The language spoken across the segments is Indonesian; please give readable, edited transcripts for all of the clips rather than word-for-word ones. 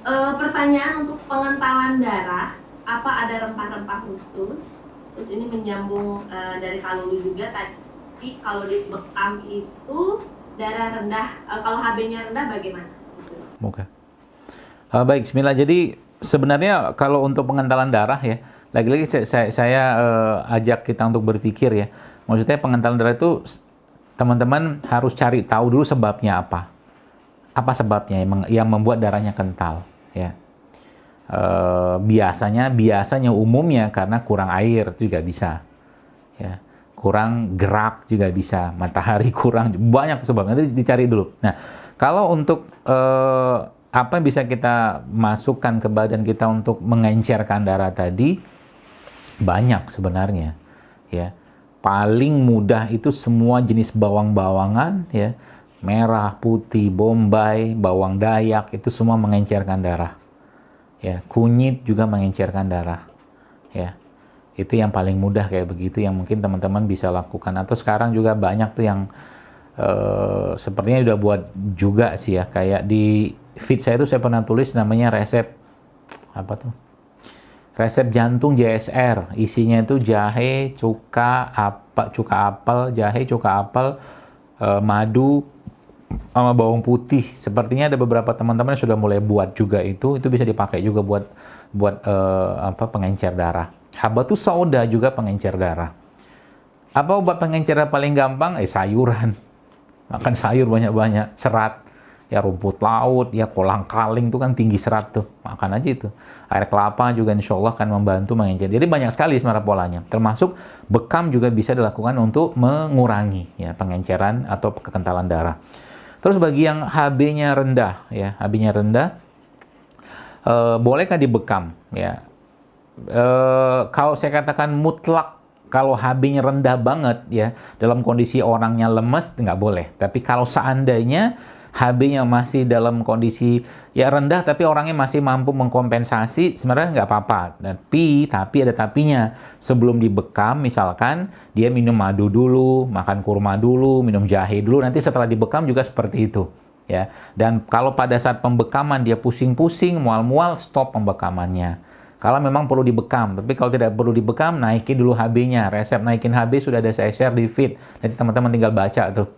Pertanyaan untuk pengentalan darah, apa ada rempah-rempah khusus? Terus ini menyambung dari kalulu juga tadi, kalau di bekam itu darah rendah, kalau HB-nya rendah bagaimana? Oke. Baik, Bismillah. Jadi sebenarnya kalau untuk pengentalan darah ya, lagi-lagi saya ajak kita untuk berpikir ya. Maksudnya pengentalan darah itu teman-teman harus cari tahu dulu sebabnya apa. Apa sebabnya yang membuat darahnya kental ya. Biasanya umumnya karena kurang air juga bisa ya, kurang gerak juga bisa, matahari kurang, banyak sebabnya, nanti dicari dulu. Nah, kalau untuk apa yang bisa kita masukkan ke badan kita untuk mengencerkan darah tadi, banyak sebenarnya ya. Paling mudah itu semua jenis bawang-bawangan ya, merah, putih, bombay, bawang dayak, itu semua mengencerkan darah ya. Kunyit juga mengencerkan darah ya. Itu yang paling mudah kayak begitu, yang mungkin teman-teman bisa lakukan. Atau sekarang juga banyak tuh yang sepertinya udah buat juga sih ya, kayak di feed saya itu saya pernah tulis namanya resep apa tuh, resep jantung JSR. Isinya itu jahe, cuka apel, jahe, cuka apel, madu, sama bawang putih. Sepertinya ada beberapa teman-teman yang sudah mulai buat juga itu bisa dipakai juga buat buat pengencer darah. Habatus sauda juga pengencer darah. Apa obat pengencer darah paling gampang? Sayuran. Makan sayur banyak-banyak, serat. Ya rumput laut, ya kolang-kaling itu kan tinggi serat tuh. Makan aja itu. Air kelapa juga insya Allah akan membantu mengencer. Jadi banyak sekali sebenarnya polanya. Termasuk bekam juga bisa dilakukan untuk mengurangi ya pengenceran atau kekentalan darah. Terus bagi yang HB-nya rendah, ya HB-nya rendah, bolehkah dibekam? Ya, kalau saya katakan mutlak, kalau HB-nya rendah banget, ya dalam kondisi orangnya lemes nggak boleh. Tapi kalau seandainya HB-nya masih dalam kondisi ya rendah, tapi orangnya masih mampu mengkompensasi, sebenarnya nggak apa-apa. Tapi ada tapinya. Sebelum dibekam, misalkan dia minum madu dulu, makan kurma dulu, minum jahe dulu. Nanti setelah dibekam juga seperti itu. Ya. Dan kalau pada saat pembekaman dia pusing-pusing, mual-mual, stop pembekamannya. Kalau memang perlu dibekam, tapi kalau tidak perlu dibekam, naikin dulu HB-nya. Resep naikin HB sudah ada saya share di feed. Nanti teman-teman tinggal baca tuh.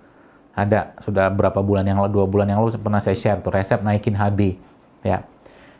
Ada, sudah berapa bulan yang lalu, 2 bulan yang lalu pernah saya share tuh resep naikin HB. Ya.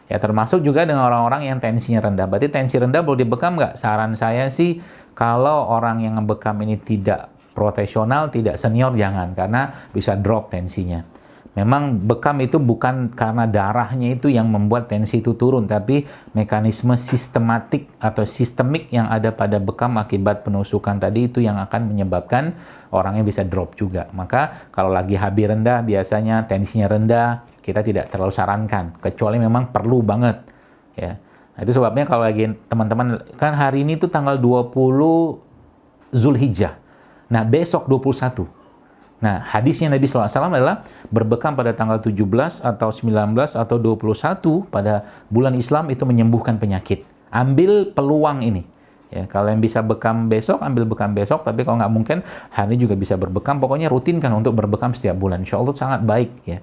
Ya termasuk juga dengan orang-orang yang tensinya rendah. Berarti tensi rendah perlu dibekam nggak? Saran saya sih, kalau orang yang ngebekam ini tidak profesional, tidak senior, jangan. Karena bisa drop tensinya. Memang bekam itu bukan karena darahnya itu yang membuat tensi itu turun, tapi mekanisme sistematik atau sistemik yang ada pada bekam akibat penusukan tadi itu yang akan menyebabkan orangnya bisa drop juga. Maka kalau lagi HB rendah, biasanya tensinya rendah, kita tidak terlalu sarankan, kecuali memang perlu banget. Ya. Nah, itu sebabnya kalau lagi teman-teman, kan hari ini tuh tanggal 20 Zulhijjah. Nah, besok 21. Nah, hadisnya Nabi SAW adalah berbekam pada tanggal 17 atau 19 atau 21 pada bulan Islam itu menyembuhkan penyakit. Ambil peluang ini. Ya, kalau yang bisa bekam besok, ambil bekam besok. Tapi kalau nggak mungkin, hari ini juga bisa berbekam. Pokoknya rutinkan untuk berbekam setiap bulan. Insya Allah sangat baik ya.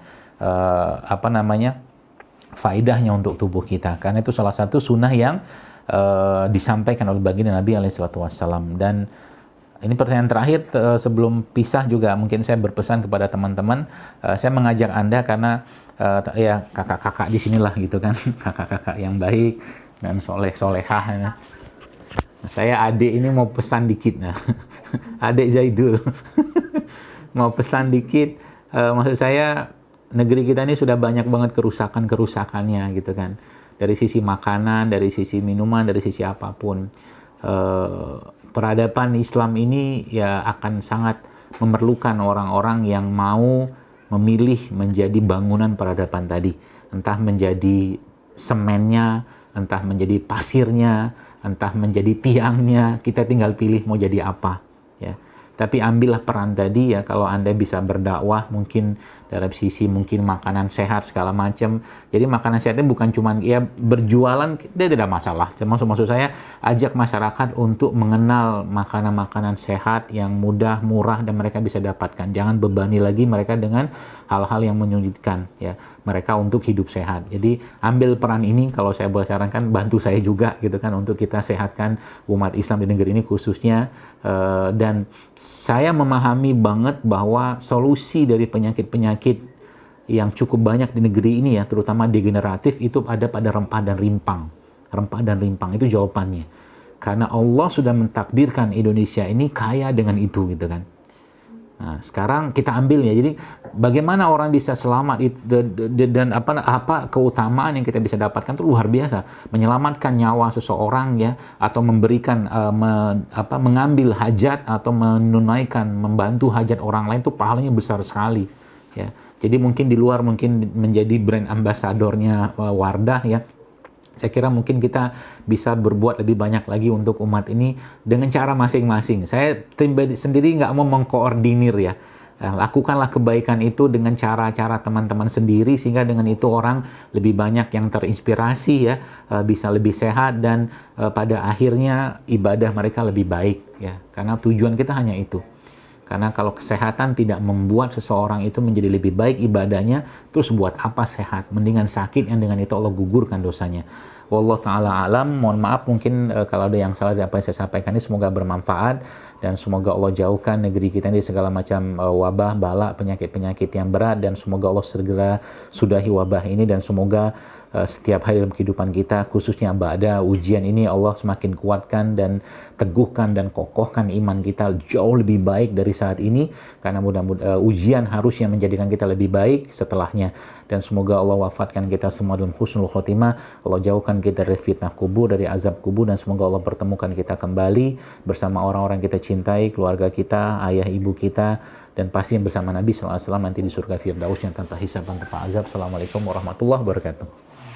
Faidahnya untuk tubuh kita. Karena itu salah satu sunnah yang disampaikan oleh baginda Nabi SAW. Dan ini pertanyaan terakhir sebelum pisah juga mungkin saya berpesan kepada teman-teman, saya mengajak Anda karena ya kakak-kakak di sinilah gitu kan, kakak-kakak yang baik dan soleh-solehah. Ya. Saya adik ini mau pesan dikit, nah adik Zaidul mau pesan dikit, maksud saya negeri kita ini sudah banyak banget kerusakannya gitu kan, dari sisi makanan, dari sisi minuman, dari sisi apapun. Peradaban Islam ini ya akan sangat memerlukan orang-orang yang mau memilih menjadi bangunan peradaban tadi. Entah menjadi semennya, entah menjadi pasirnya, entah menjadi tiangnya, kita tinggal pilih mau jadi apa. Ya. Tapi ambillah peran tadi ya, kalau Anda bisa berdakwah mungkin dari sisi mungkin makanan sehat segala macam. Jadi makanan sehatnya bukan cuma ya berjualan, dia tidak masalah. Maksud saya ajak masyarakat untuk mengenal makanan-makanan sehat yang mudah, murah dan mereka bisa dapatkan. Jangan bebani lagi mereka dengan hal-hal yang menyulitkan ya mereka untuk hidup sehat. Jadi ambil peran ini, kalau saya boleh sarankan, bantu saya juga gitu kan untuk kita sehatkan umat Islam di negeri ini khususnya. Dan saya memahami banget bahwa solusi dari penyakit-penyakit yang cukup banyak di negeri ini ya, terutama degeneratif, itu ada pada rempah dan rimpang. Rempah dan rimpang itu jawabannya. Karena Allah sudah mentakdirkan Indonesia ini kaya dengan itu gitu kan. Nah, sekarang kita ambil ya. Jadi bagaimana orang bisa selamat dan apa keutamaan yang kita bisa dapatkan itu luar biasa. Menyelamatkan nyawa seseorang ya, atau memberikan mengambil hajat atau menunaikan, membantu hajat orang lain itu pahalanya besar sekali ya. Jadi mungkin di luar mungkin menjadi brand ambasadornya Wardah ya. Saya kira mungkin kita bisa berbuat lebih banyak lagi untuk umat ini dengan cara masing-masing. Saya sendiri nggak mau mengkoordinir ya. Lakukanlah kebaikan itu dengan cara-cara teman-teman sendiri, sehingga dengan itu orang lebih banyak yang terinspirasi ya, bisa lebih sehat dan pada akhirnya ibadah mereka lebih baik ya. Karena tujuan kita hanya itu. Karena kalau kesehatan tidak membuat seseorang itu menjadi lebih baik ibadahnya, terus buat apa sehat? Mendingan sakit yang dengan itu Allah gugurkan dosanya. Wallahu ta'ala alam. Mohon maaf mungkin kalau ada yang salah dari apa yang saya sampaikan ini, semoga bermanfaat dan semoga Allah jauhkan negeri kita dari segala macam wabah, bala, penyakit-penyakit yang berat, dan semoga Allah segera sudahi wabah ini, dan semoga setiap hari dalam kehidupan kita, khususnya ba'da ujian ini, Allah semakin kuatkan dan teguhkan dan kokohkan iman kita jauh lebih baik dari saat ini, karena mudah-mudahan ujian harusnya menjadikan kita lebih baik setelahnya. Dan semoga Allah wafatkan kita semua dalam husnul khotimah, Allah jauhkan kita dari fitnah kubur, dari azab kubur, dan semoga Allah pertemukan kita kembali bersama orang-orang yang kita cintai, keluarga kita, ayah ibu kita, dan pasti bersama Nabi SAW nanti di surga Firdaus yang tanpa hisab dan tanpa azab. Assalamualaikum warahmatullahi wabarakatuh.